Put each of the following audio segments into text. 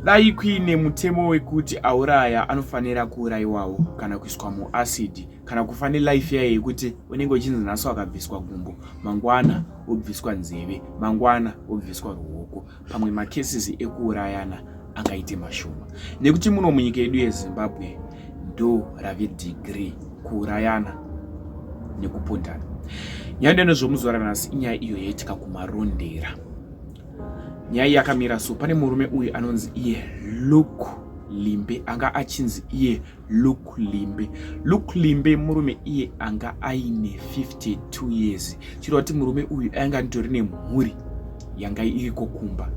dai kuine mutemo wekuti auraya anofanira kuurayiwawo kana kuiswa muasidi kana kufanira life yaye yekuti unenge uchinzi nhasi wakabviswa gumbo, mangwana wobviswa nzeve, mangwana wobviswa ruoko. Pamwe macases ekuurayana angaite mashoma nekuti muno munyika yedu yeZimbabwe ndo rave degree kuurayana nekupondana. Nyaya ndinozomuzora nhasi inyaya iyo yaitika kumarondera. Nyaya yakamira so, pane murume uyu anonzi iye Luke Limbe, anga achinzi iye Luke Limbe. Luke Limbe murume iye anga aine 52 years. Chirwa kuti murume uyu anga nditori nemhuri yanga iriko kumba.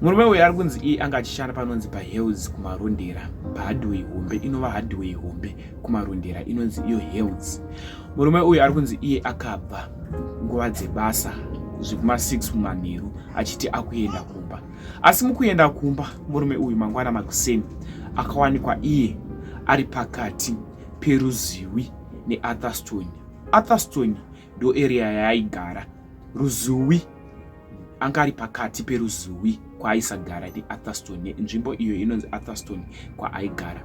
Murume uyu ari kunzi iye anga achishanda panonzi paHills kumarondera, pahardway hombe, inova hardway hombe kumarondera inonzi iyo Hills. Murume uyu ari kunzi iye akabva nguva dzebasa zvikuma 6 mumanheru achiti akuenda kumba. Asi mukuenda kumba murume uyu mangwana makuseni akawanikwa iye ari pakati peRuziwi neAtherstone. Atherstone ndo area yaaigara. Ruziwi anga ari pakati peRuziwi kwaaisagara neAtherstone, nzvimbo iyo inonzi Atherstone kwaaigara.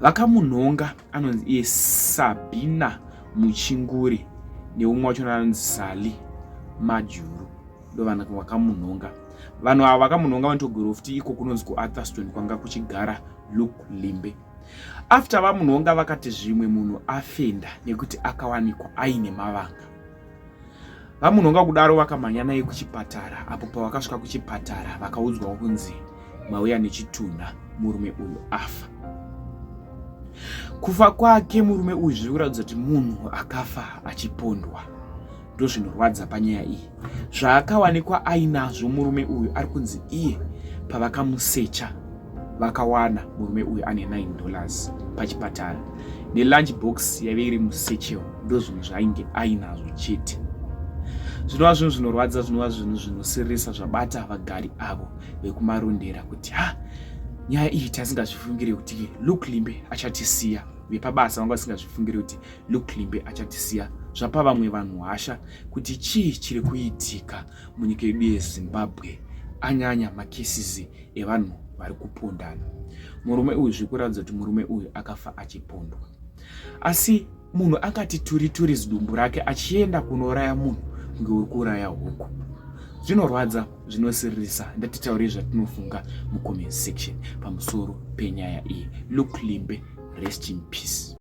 Vakamunhonga anonzi iye Sabina Muchinguri neumwe wacho anonzi Sali Majuru, ndo vanhu vakamunhonga. Vanhu ava vakamunhonga vanotogora futi iko kunonzi kuAtherstone kwanga kuchigara Luke Limbe. After vamunhonga vakati zvimwe munhu afenda nekuti akawanikwa aine mavanga. Vamunhonga kudaro vakamhanya naye kuchipatara. Apo pavakasvika kuchipatara vakaudzwa kunzi mauya nechitunha, murume uyu afa. Kufa kwake murume uyu zviri kuratidza kuti munhu akafa achipondwa. Ndo zvinorwadza panyaya iyi. Zvaakawanikwa ainazvo murume uyu ari kunzi iye pavakamusecha vakawana murume uyu ane $9 pachipatara nelunch box yaive iri musechero. Ndo zvinhu zvainge ainazvo chete. Zvinova zvinhu zvinorwadza, zvinova zvinhu zvinosirisa zvabata vagari avo vekumarondera kuti nyaya iyi tasingazvifungire kuti Luke Limbe achatisiya. Vepabasa vanga vasingazvifungire kuti Luke Limbe achatisiya. Zvapa vamwe vanhu hasha kuti chii chiri kuitika munyika yedu yeZimbabwe, anyanya macases evanhu vari kupondana. Murume uyu zviri kuratidza kuti murume uyu akafa achipondwa. Asi munhu akati turi zidumbu rake achienda kunouraya munhu kunge uri kuuraya huku. Zvinorwadza, zvinosirisa. Ndatitaurei zvatinofunga mucomment section pamusoro penyaya iyi. Luke Limbe, rest in peace.